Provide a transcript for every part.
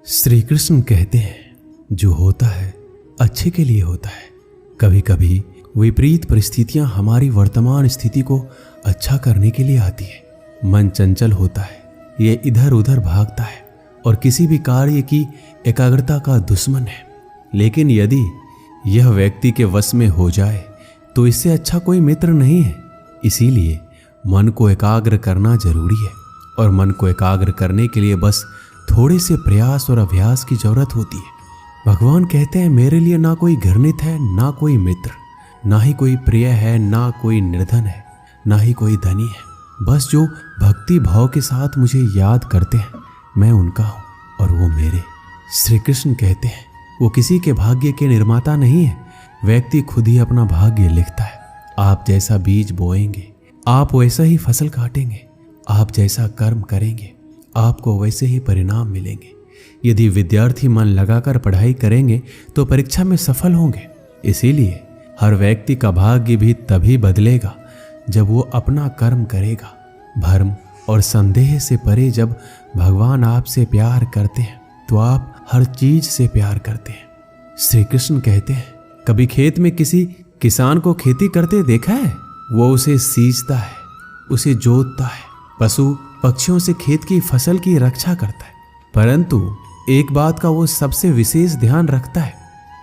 श्री कृष्ण कहते हैं, जो होता है अच्छे के लिए होता है। कभी कभी विपरीत परिस्थितियां हमारी वर्तमान स्थिति को अच्छा करने के लिए आती है। मन चंचल होता है, ये इधर उधर भागता है और किसी भी कार्य की एकाग्रता का दुश्मन है। लेकिन यदि यह व्यक्ति के वश में हो जाए तो इससे अच्छा कोई मित्र नहीं है। इसीलिए मन को एकाग्र करना जरूरी है और मन को एकाग्र करने के लिए बस थोड़े से प्रयास और अभ्यास की जरूरत होती है। भगवान कहते हैं, मेरे लिए ना कोई घृणित है, ना कोई मित्र, ना ही कोई प्रिय है, ना कोई निर्धन है, ना ही कोई धनी है। बस जो भक्ति भाव के साथ मुझे याद करते हैं, मैं उनका हूँ और वो मेरे। श्री कृष्ण कहते हैं, वो किसी के भाग्य के निर्माता नहीं है। व्यक्ति खुद ही अपना भाग्य लिखता है। आप जैसा बीज बोएंगे आप वैसा ही फसल काटेंगे। आप जैसा कर्म करेंगे आपको वैसे ही परिणाम मिलेंगे। यदि विद्यार्थी मन लगाकर पढ़ाई करेंगे तो परीक्षा में सफल होंगे। इसीलिए हर व्यक्ति का भाग्य भी तभी बदलेगा जब वो अपना कर्म करेगा। भ्रम और संदेह से परे जब भगवान आपसे प्यार करते हैं तो आप हर चीज से प्यार करते हैं। श्री कृष्ण कहते हैं, कभी खेत में किसी किसान को खेती करते देखा है? वो उसे सींचता है, उसे जोतता है, पशु पक्षियों से खेत की फसल की रक्षा करता है। परंतु एक बात का वो सबसे विशेष ध्यान रखता है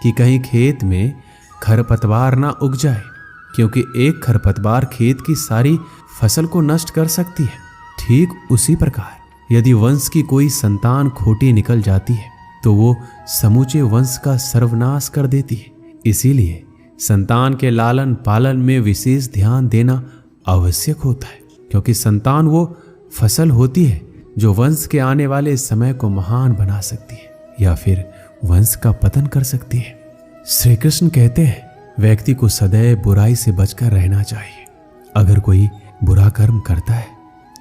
कि कहीं खेत में खरपतवार ना उग जाए, क्योंकि एक खरपतवार खेत की सारी फसल को नष्ट कर सकती है। ठीक उसी प्रकार यदि वंश की कोई संतान खोटी निकल जाती है तो वो समूचे वंश का सर्वनाश कर देती है। इसीलिए संतान के लालन पालन में विशेष ध्यान देना आवश्यक होता है, क्योंकि संतान वो फसल होती है जो वंश के आने वाले समय को महान बना सकती है या फिर वंश का पतन कर सकती है। श्री कृष्ण कहते हैं, व्यक्ति को सदैव बुराई से बचकर रहना चाहिए। अगर कोई बुरा कर्म करता है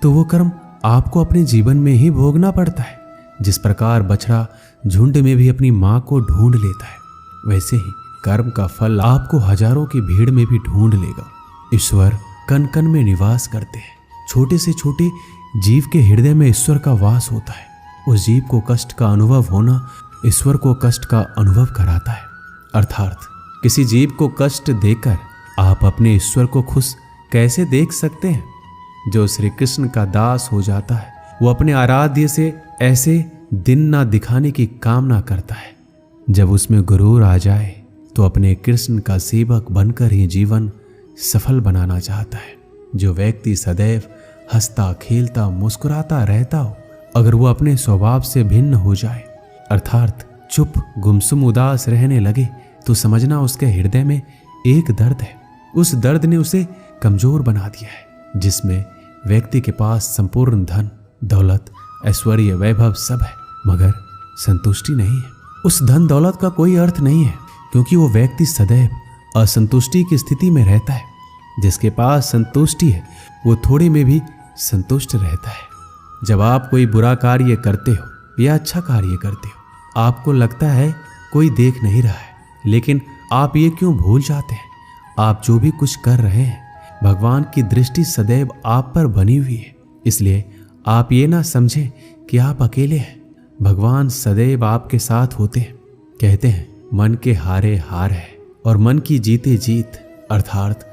तो वो कर्म आपको अपने जीवन में ही भोगना पड़ता है। जिस प्रकार बछड़ा झुंड में भी अपनी मां को ढूंढ लेता है, वैसे ही कर्म का फल आपको हजारों की भीड़ में भी ढूंढ लेगा। ईश्वर कण कण में निवास करते हैं। छोटे से छोटे जीव के हृदय में ईश्वर का वास होता है। उस जीव को कष्ट का अनुभव होना ईश्वर को कष्ट का अनुभव कराता है। अर्थात किसी जीव को कष्ट देकर आप अपने ईश्वर को खुश कैसे देख सकते हैं? जो श्री कृष्ण का दास हो जाता है वो अपने आराध्य से ऐसे दिन ना दिखाने की कामना करता है। जब उसमें गुरूर आ जाए तो अपने कृष्ण का सेवक बनकर ही जीवन सफल बनाना चाहता है। जो व्यक्ति सदैव हंसता खेलता मुस्कुराता रहता हो, अगर वो अपने स्वभाव से भिन्न हो जाए, अर्थात चुप गुमसुम उदास रहने लगे, तो समझना उसके हृदय में एक दर्द है। उस दर्द ने उसे कमजोर बना दिया है। जिसमें व्यक्ति के पास संपूर्ण धन दौलत ऐश्वर्य वैभव सब है, मगर संतुष्टि नहीं है। उस धन दौलत का कोई अर्थ नहीं है, क्योंकि वो व्यक्ति सदैव असंतुष्टि की स्थिति में रहता है। जिसके पास संतुष्टि है वो थोड़े में भी संतुष्ट रहता है। जब आप कोई बुरा कार्य करते हो या अच्छा कार्य करते हो, आपको लगता है कोई देख नहीं रहा है, लेकिन आप ये क्यों भूल जाते हैं, आप जो भी कुछ कर रहे हैं भगवान की दृष्टि सदैव आप पर बनी हुई है। इसलिए आप ये ना समझें कि आप अकेले हैं। भगवान सदैव आपके साथ होते हैं। कहते हैं, मन के हारे हार है और मन की जीते जीत। अर्थात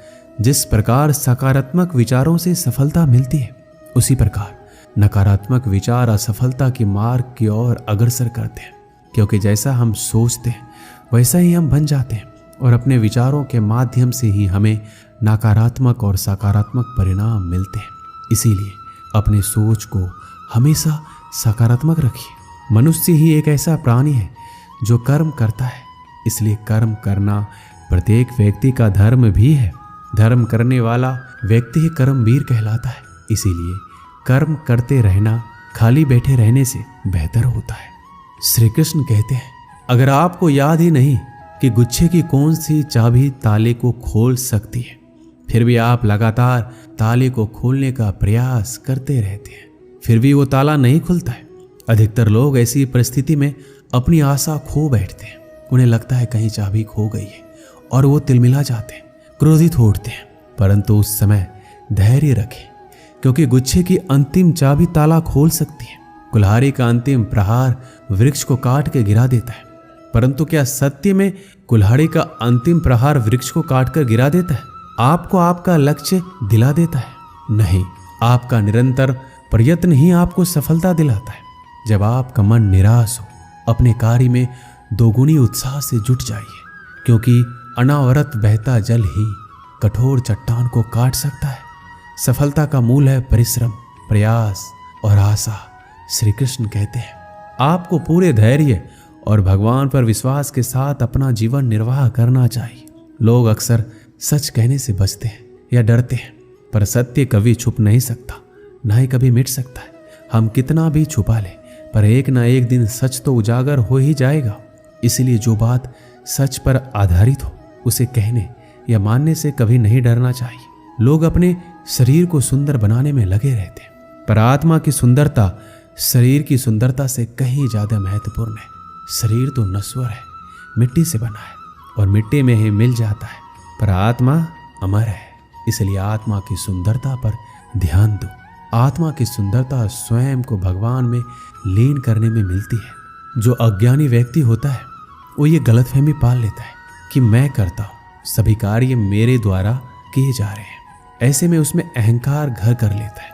जिस प्रकार सकारात्मक विचारों से सफलता मिलती है, उसी प्रकार नकारात्मक विचार असफलता के मार्ग की ओर अग्रसर करते हैं। क्योंकि जैसा हम सोचते हैं वैसा ही हम बन जाते हैं, और अपने विचारों के माध्यम से ही हमें नकारात्मक और सकारात्मक परिणाम मिलते हैं। इसीलिए अपने सोच को हमेशा सकारात्मक रखिए। मनुष्य ही एक ऐसा प्राणी है जो कर्म करता है, इसलिए कर्म करना प्रत्येक व्यक्ति का धर्म भी है। धर्म करने वाला व्यक्ति ही कर्मवीर कहलाता है। इसीलिए कर्म करते रहना खाली बैठे रहने से बेहतर होता है। श्री कृष्ण कहते हैं, अगर आपको याद ही नहीं कि गुच्छे की कौन सी चाबी ताले को खोल सकती है, फिर भी आप लगातार ताले को खोलने का प्रयास करते रहते हैं, फिर भी वो ताला नहीं खुलता है। अधिकतर लोग ऐसी परिस्थिति में अपनी आशा खो बैठते हैं। उन्हें लगता है कहीं चाबी खो गई है और वो तिलमिला जाते हैं, क्रोधित हो उठते हैं। परंतु उस समय धैर्य रखें, क्योंकि गुच्छे की अंतिम चाबी ताला खोल सकती है। कुल्हाड़ी का अंतिम प्रहार वृक्ष को काट के गिरा देता है, परंतु क्या सत्य में कुल्हाड़ी का अंतिम प्रहार वृक्ष को काटकर गिरा देता है? आपको आपका लक्ष्य दिला देता है? नहीं, आपका निरंतर प्रयत्न ही आपको सफलता दिलाता है। जब आपका मन निराश हो, अपने कार्य में दोगुनी उत्साह से जुट जाइए, क्योंकि अनावरत बहता जल ही कठोर चट्टान को काट सकता है। सफलता का मूल है परिश्रम, प्रयास और आशा। श्री कृष्ण कहते हैं आपको पूरे धैर्य और भगवान पर विश्वास के साथ अपना जीवन निर्वाह करना चाहिए। लोग अक्सर सच कहने से बचते हैं या डरते हैं, पर सत्य कभी छुप नहीं सकता, ना ही कभी मिट सकता है। हम कितना भी छुपा लें, पर एक ना एक दिन सच तो उजागर हो ही जाएगा। इसलिए जो बात सच पर आधारित हो, उसे कहने या मानने से कभी नहीं डरना चाहिए। लोग अपने शरीर को सुंदर बनाने में लगे रहते हैं, पर आत्मा की सुंदरता शरीर की सुंदरता से कहीं ज्यादा महत्वपूर्ण है। शरीर तो नश्वर है, मिट्टी से बना है और मिट्टी में ही मिल जाता है, पर आत्मा अमर है। इसलिए आत्मा की सुंदरता पर ध्यान दो। आत्मा की सुंदरता स्वयं को भगवान में लीन करने में मिलती है। जो अज्ञानी व्यक्ति होता है वो ये गलतफहमी पाल लेता है कि मैं करता हूँ, सभी कार्य मेरे द्वारा किए जा रहे हैं। ऐसे में उसमें अहंकार घर कर लेता है।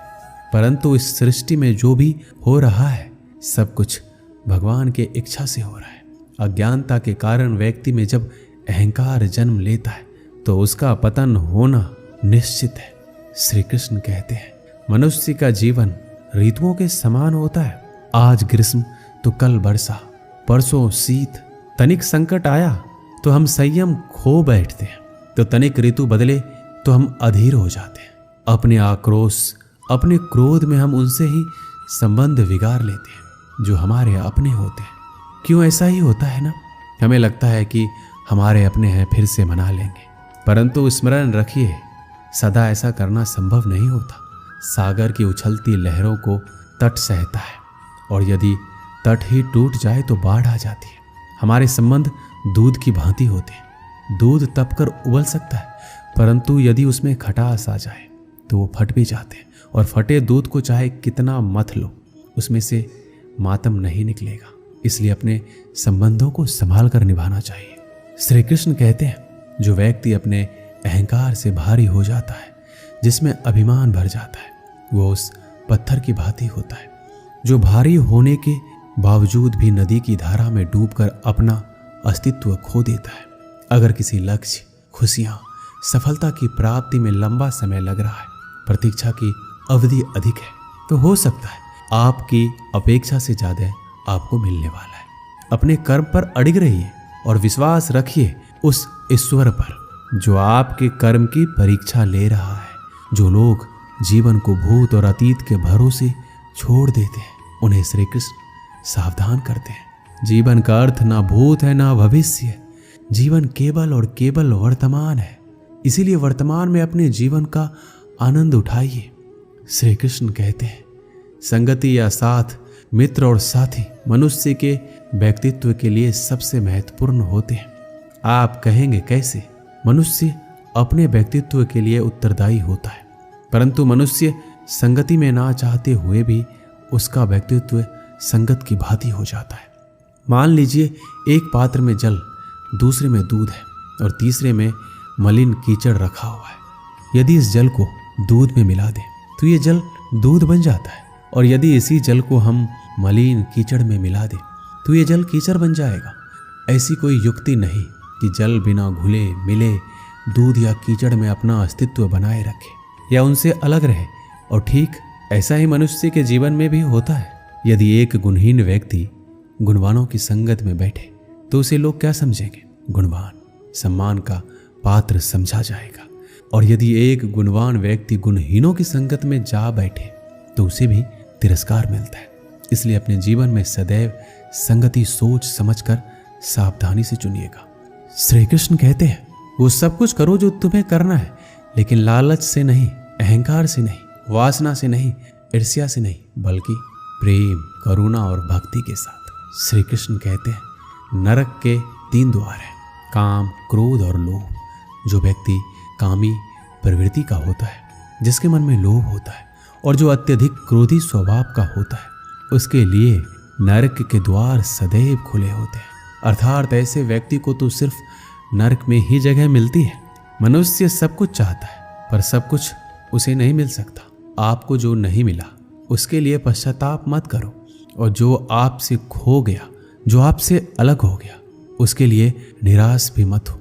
परंतु इस सृष्टि में जो भी हो रहा है सब कुछ भगवान के इच्छा से हो रहा है। अज्ञानता के कारण व्यक्ति में जब अहंकार जन्म लेता है तो उसका पतन होना निश्चित है। श्री कृष्ण कहते हैं मनुष्य का जीवन ऋतुओं के समान होता है। आज ग्रीष्म तो कल वर्षा, परसों शीत। तनिक संकट आया तो हम संयम खो बैठते हैं, तो तनिक ऋतु बदले तो हम अधीर हो जाते हैं। अपने आक्रोश, अपने क्रोध में हम उनसे ही संबंध बिगाड़ लेते हैं जो हमारे अपने होते हैं। क्यों ऐसा ही होता है ना? हमें लगता है कि हमारे अपने हैं, फिर से मना लेंगे, परंतु स्मरण रखिए सदा ऐसा करना संभव नहीं होता। सागर की उछलती लहरों को तट सहता है, और यदि तट ही टूट जाए तो बाढ़ आ जाती है। हमारे संबंध दूध की भांति होते हैं। दूध तपकर उबल सकता है, परंतु यदि उसमें खटास आ जाए तो वो फट भी जाते हैं, और फटे दूध को चाहे कितना मथ लो, उसमें से मातम नहीं निकलेगा। इसलिए अपने संबंधों को संभाल कर निभाना चाहिए। श्री कृष्ण कहते हैं जो व्यक्ति अपने अहंकार से भारी हो जाता है, जिसमें अभिमान भर जाता है, वो उस पत्थर की भांति होता है जो भारी होने के बावजूद भी नदी की धारा में डूबकर अपना अस्तित्व खो देता है। अगर किसी लक्ष्य, खुशियां, सफलता की प्राप्ति में लंबा समय लग रहा है, प्रतीक्षा की अवधि अधिक है, तो हो सकता है आपकी अपेक्षा से ज्यादा आपको मिलने वाला है। अपने कर्म पर अड़िग रहिए और विश्वास रखिए उस ईश्वर पर जो आपके कर्म की परीक्षा ले रहा है। जो लोग जीवन को भूत और अतीत के भरोसे छोड़ देते हैं, उन्हें श्री कृष्ण सावधान करते हैं। जीवन का अर्थ ना भूत है ना भविष्य। जीवन केवल और केवल वर्तमान है। इसीलिए वर्तमान में अपने जीवन का आनंद उठाइए। श्री कृष्ण कहते हैं संगति या साथ, मित्र और साथी मनुष्य के व्यक्तित्व के लिए सबसे महत्वपूर्ण होते हैं। आप कहेंगे कैसे? मनुष्य अपने व्यक्तित्व के लिए उत्तरदायी होता है, परंतु मनुष्य संगति में ना चाहते हुए भी उसका व्यक्तित्व संगत की भांति हो जाता है। मान लीजिए एक पात्र में जल, दूसरे में दूध है और तीसरे में मलिन कीचड़ रखा हुआ है। यदि इस जल को दूध में मिला दें तो ये जल दूध बन जाता है, और यदि इसी जल को हम मलिन कीचड़ में मिला दें तो ये जल कीचड़ बन जाएगा। ऐसी कोई युक्ति नहीं कि जल बिना घुले मिले दूध या कीचड़ में अपना अस्तित्व बनाए रखे या उनसे अलग रहे। और ठीक ऐसा ही मनुष्य के जीवन में भी होता है। यदि एक गुणहीन व्यक्ति गुणवानों की संगत में बैठे तो उसे लोग क्या समझेंगे? गुणवान, सम्मान का पात्र समझा जाएगा। और यदि एक गुणवान व्यक्ति गुणहीनों की संगत में जा बैठे तो उसे भी तिरस्कार मिलता है। इसलिए अपने जीवन में सदैव संगति सोच समझकर सावधानी से चुनिएगा। श्री कृष्ण कहते हैं वो सब कुछ करो जो तुम्हें करना है, लेकिन लालच से नहीं, अहंकार से नहीं, वासना से नहीं, ईर्ष्या से नहीं, बल्कि प्रेम, करुणा और भक्ति के साथ। श्री कृष्ण कहते हैं नरक के 3 द्वार हैं, काम, क्रोध और लोभ। जो व्यक्ति कामी प्रवृत्ति का होता है, जिसके मन में लोभ होता है और जो अत्यधिक क्रोधी स्वभाव का होता है, उसके लिए नरक के द्वार सदैव खुले होते हैं। अर्थात ऐसे व्यक्ति को तो सिर्फ नरक में ही जगह मिलती है। मनुष्य सब कुछ चाहता है पर सब कुछ उसे नहीं मिल सकता। आपको जो नहीं मिला उसके लिए पश्चाताप मत करो, और जो आपसे खो गया, जो आपसे अलग हो गया, उसके लिए निराश भी मत हो।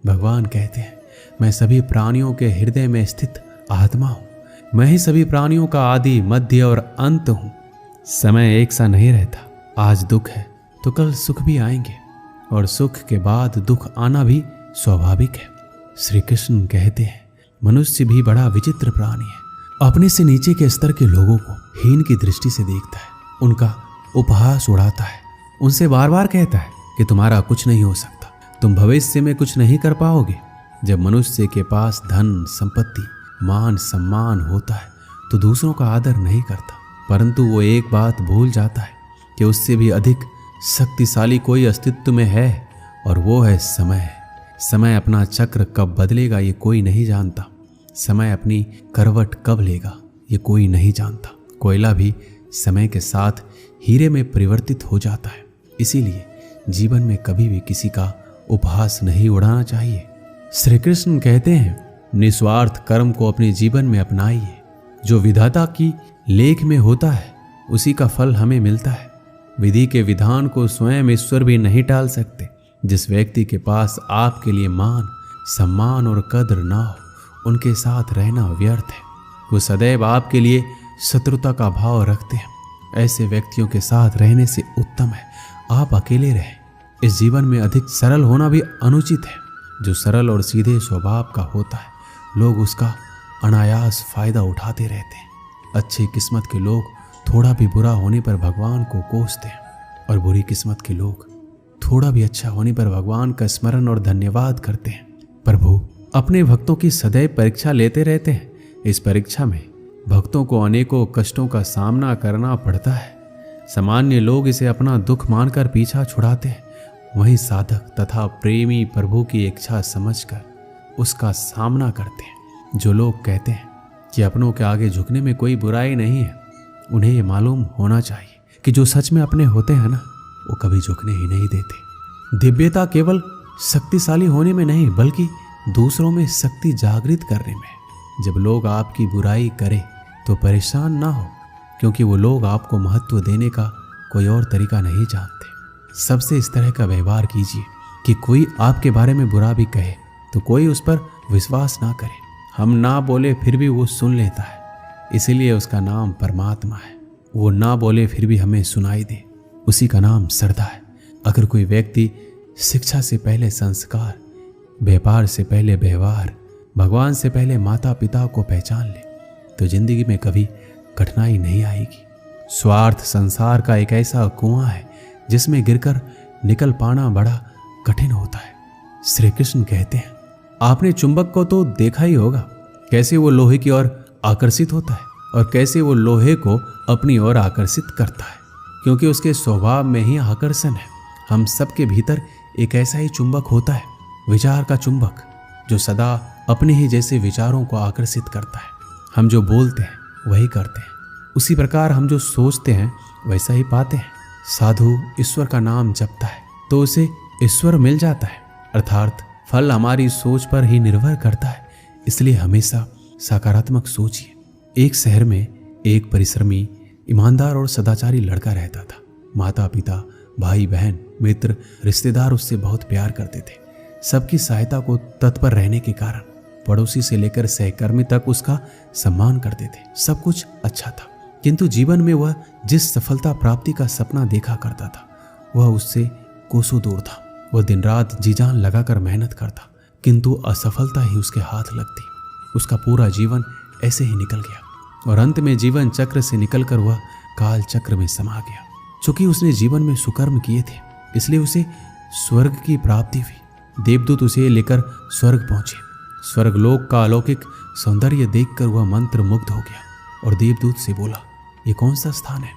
भगवान कहते हैं, मैं सभी प्राणियों के हृदय में स्थित आत्मा हूँ। मैं ही सभी प्राणियों का आदि, मध्य और अंत हूँ। समय एक सा नहीं रहता। आज दुख है तो कल सुख भी आएंगे, और सुख के बाद दुख आना भी स्वाभाविक है। श्री कृष्ण कहते हैं, मनुष्य भी बड़ा विचित्र प्राणी है। अपने से नीचे के स्तर के लोगों को हीन की दृष्टि से देखता है, उनका उपहास उड़ाता है, उनसे बार बार कहता है कि तुम्हारा कुछ नहीं हो सकता, तुम भविष्य में कुछ नहीं कर पाओगे। जब मनुष्य के पास धन, संपत्ति, मान, सम्मान होता है तो दूसरों का आदर नहीं करता, परंतु वो एक बात भूल जाता है कि उससे भी अधिक शक्तिशाली कोई अस्तित्व में है, और वो है समय। समय अपना चक्र कब बदलेगा ये कोई नहीं जानता। समय अपनी करवट कब लेगा ये कोई नहीं जानता। कोयला भी समय के साथ हीरे में परिवर्तित हो जाता है। इसीलिए जीवन में कभी भी किसी का उपहास नहीं उड़ाना चाहिए। श्री कृष्ण कहते हैं, निस्वार्थ कर्म को अपने जीवन में अपनाइए। जो विधाता की लेख में होता है उसी का फल हमें मिलता है। विधि के विधान को स्वयं ईश्वर भी नहीं टाल सकते। जिस व्यक्ति के पास आपके लिए मान, सम्मान और कद्र ना हो, उनके साथ रहना व्यर्थ है। वो सदैव आपके लिए शत्रुता का भाव रखते हैं। ऐसे व्यक्तियों के साथ रहने से उत्तम है आप अकेले रहें। इस जीवन में अधिक सरल होना भी अनुचित है। जो सरल और सीधे स्वभाव का होता है, लोग उसका अनायास फायदा उठाते रहते हैं। अच्छी किस्मत के लोग थोड़ा भी बुरा होने पर भगवान को कोसते हैं, और बुरी किस्मत के लोग थोड़ा भी अच्छा होने पर भगवान का स्मरण और धन्यवाद करते हैं। प्रभु अपने भक्तों की सदैव परीक्षा लेते रहते हैं। इस परीक्षा में भक्तों को अनेकों कष्टों का सामना करना पड़ता है। सामान्य लोग इसे अपना दुख मानकर पीछा छुड़ाते हैं, वहीं साधक तथा प्रेमी प्रभु की इच्छा समझकर उसका सामना करते हैं। जो लोग कहते हैं कि अपनों के आगे झुकने में कोई बुराई नहीं है, उन्हें ये मालूम होना चाहिए कि जो सच में अपने होते हैं ना, वो कभी झुकने ही नहीं देते। दिव्यता केवल शक्तिशाली होने में नहीं, बल्कि दूसरों में शक्ति जागृत करने में। जब लोग आपकी बुराई करें तो परेशान ना हो, क्योंकि वो लोग आपको महत्व देने का कोई और तरीका नहीं जानते। सबसे इस तरह का व्यवहार कीजिए कि कोई आपके बारे में बुरा भी कहे तो कोई उस पर विश्वास ना करे। हम ना बोले फिर भी वो सुन लेता है, इसीलिए उसका नाम परमात्मा है। वो ना बोले फिर भी हमें सुनाई दे, उसी का नाम श्रद्धा है। अगर कोई व्यक्ति शिक्षा से पहले संस्कार, व्यापार से पहले व्यवहार, भगवान से पहले माता पिता को पहचान ले तो जिंदगी में कभी कठिनाई नहीं आएगी। स्वार्थ संसार का एक ऐसा कुआं है जिसमें गिरकर निकल पाना बड़ा कठिन होता है। श्री कृष्ण कहते हैं, आपने चुंबक को तो देखा ही होगा, कैसे वो लोहे की ओर आकर्षित होता है और कैसे वो लोहे को अपनी ओर आकर्षित करता है, क्योंकि उसके स्वभाव में ही आकर्षण है। हम सबके भीतर एक ऐसा ही चुंबक होता है, विचार का चुंबक, जो सदा अपने ही जैसे विचारों को आकर्षित करता है। हम जो बोलते हैं वही करते हैं, उसी प्रकार हम जो सोचते हैं वैसा ही पाते हैं। साधु ईश्वर का नाम जपता है तो उसे ईश्वर मिल जाता है, अर्थात फल हमारी सोच पर ही निर्भर करता है। इसलिए हमेशा सकारात्मक सोचिए। एक शहर में एक परिश्रमी, ईमानदार और सदाचारी लड़का रहता था। माता पिता, भाई बहन, मित्र, रिश्तेदार उससे बहुत प्यार करते थे। सबकी सहायता को तत्पर रहने के कारण पड़ोसी से लेकर सहकर्मी तक उसका सम्मान करते थे। सब कुछ अच्छा था, किंतु जीवन में वह जिस सफलता प्राप्ति का सपना देखा करता था वह उससे कोसों दूर था। वह दिन रात जी जान लगाकर मेहनत करता, किंतु असफलता ही उसके हाथ लगती। उसका पूरा जीवन ऐसे ही निकल गया और अंत में जीवन चक्र से निकलकर वह काल चक्र में समा गया। चूंकि उसने जीवन में सुकर्म किए थे, इसलिए उसे स्वर्ग की प्राप्ति हुई। देवदूत उसे लेकर स्वर्ग पहुंचे। स्वर्गलोक का अलौकिक सौंदर्य देखकर वह मंत्र मुग्ध हो गया और देवदूत से बोला, ये कौन सा स्थान है?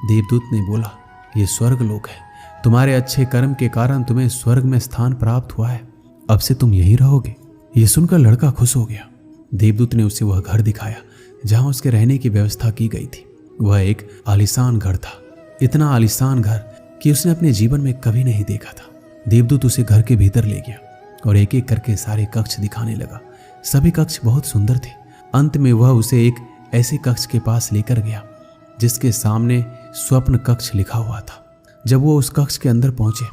देवदूत ने बोला, ये स्वर्गलोक है। तुम्हारे अच्छे कर्म के कारण तुम्हें स्वर्ग में स्थान प्राप्त हुआ है, अब से तुम यहीं रहोगे। ये सुनकर लड़का खुश हो गया। देवदूत ने उसे वह घर दिखाया जहां उसके रहने की व्यवस्था की गई थी। वह एक आलीशान घर था। इतना आलीशान घर कि उसने अपने जीवन में कभी नहीं देखा था। देवदूत उसे घर के भीतर ले गया और एक एक करके सारे कक्ष दिखाने लगा। सभी कक्ष बहुत सुंदर थे। अंत में वह उसे एक ऐसे कक्ष के पास लेकर गया जिसके सामने स्वप्न कक्ष लिखा हुआ था। जब वो उस कक्ष के अंदर पहुंचे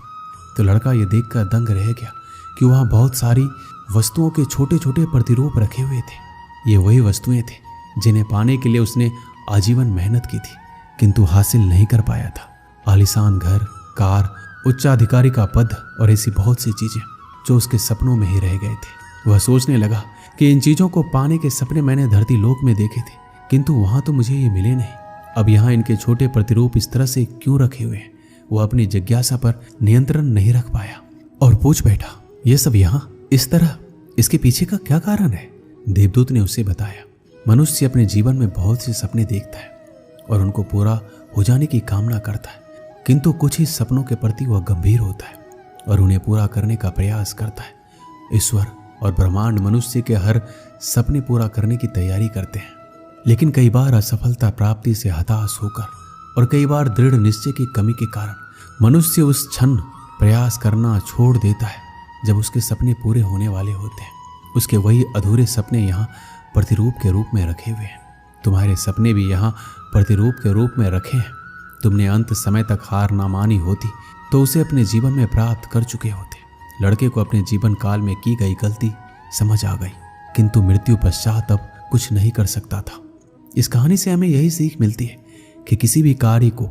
तो लड़का ये देखकर दंग रह गया कि वहां बहुत सारी वस्तुओं के छोटे छोटे प्रतिरूप रखे हुए थे। ये वही वस्तुएं थे जिन्हें पाने के लिए उसने आजीवन मेहनत की थी किंतु हासिल नहीं कर पाया था। आलीशान घर, कार, उच्चाधिकारी का पद और ऐसी बहुत सी चीजें जो उसके सपनों में ही रह गए थे। वह सोचने लगा कि इन चीजों को पाने के सपने मैंने धरती लोक में देखे थे किंतु वहां तो मुझे ये मिले नहीं। अब यहाँ इनके छोटे प्रतिरूप इस तरह से क्यों रखे हुए हैं? वो अपनी जिज्ञासा पर नियंत्रण नहीं रख पाया और पूछ बैठा, ये सब यहाँ इस तरह, इसके पीछे का क्या कारण है? देवदूत ने उसे बताया, मनुष्य अपने जीवन में बहुत से सपने देखता है और उनको पूरा हो जाने की कामना करता है किंतु कुछ ही सपनों के प्रति वह गंभीर होता है और उन्हें पूरा करने का प्रयास करता है। ईश्वर और ब्रह्मांड मनुष्य के हर सपने पूरा करने की तैयारी करते हैं, लेकिन कई बार असफलता प्राप्ति से हताश होकर और कई बार दृढ़ निश्चय की कमी के कारण मनुष्य उस क्षण प्रयास करना छोड़ देता है जब उसके सपने पूरे होने वाले होते हैं। उसके वही अधूरे सपने यहाँ प्रतिरूप के रूप में रखे हुए हैं। तुम्हारे सपने भी यहाँ प्रतिरूप के रूप में रखे हैं। तुमने अंत समय तक हार ना मानी होती तो उसे अपने जीवन में प्राप्त कर चुके होते। लड़के को अपने जीवन काल में की गई गलती समझ आ गई किंतु मृत्यु पश्चात अब कुछ नहीं कर सकता था। इस कहानी से हमें यही सीख मिलती है कि किसी भी कार्य को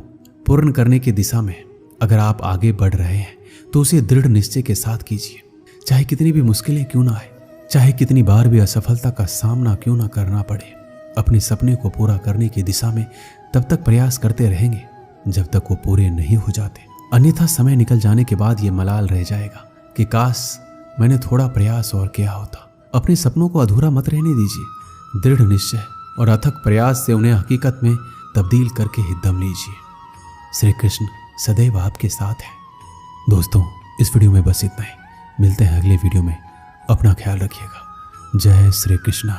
पूर्ण करने की दिशा में अगर आप आगे बढ़ रहे हैं तो उसे दृढ़ निश्चय के साथ कीजिए। चाहे कितनी भी मुश्किलें क्यों ना आए, चाहे कितनी बार भी असफलता का सामना क्यों ना करना पड़े, अपने सपने को पूरा करने की दिशा में तब तक प्रयास करते रहेंगे जब तक वो पूरे नहीं हो जाते। अन्यथा समय निकल जाने के बाद ये मलाल रह जाएगा कि काश मैंने थोड़ा प्रयास और किया होता। अपने सपनों को अधूरा मत रहने दीजिए। दृढ़ निश्चय और अथक प्रयास से उन्हें हकीकत में तब्दील करके ही दम लीजिए। श्री कृष्ण सदैव आपके साथ है। दोस्तों, इस वीडियो में बस इतना ही। मिलते हैं अगले वीडियो में। अपना ख्याल रखिएगा। जय श्री कृष्ण।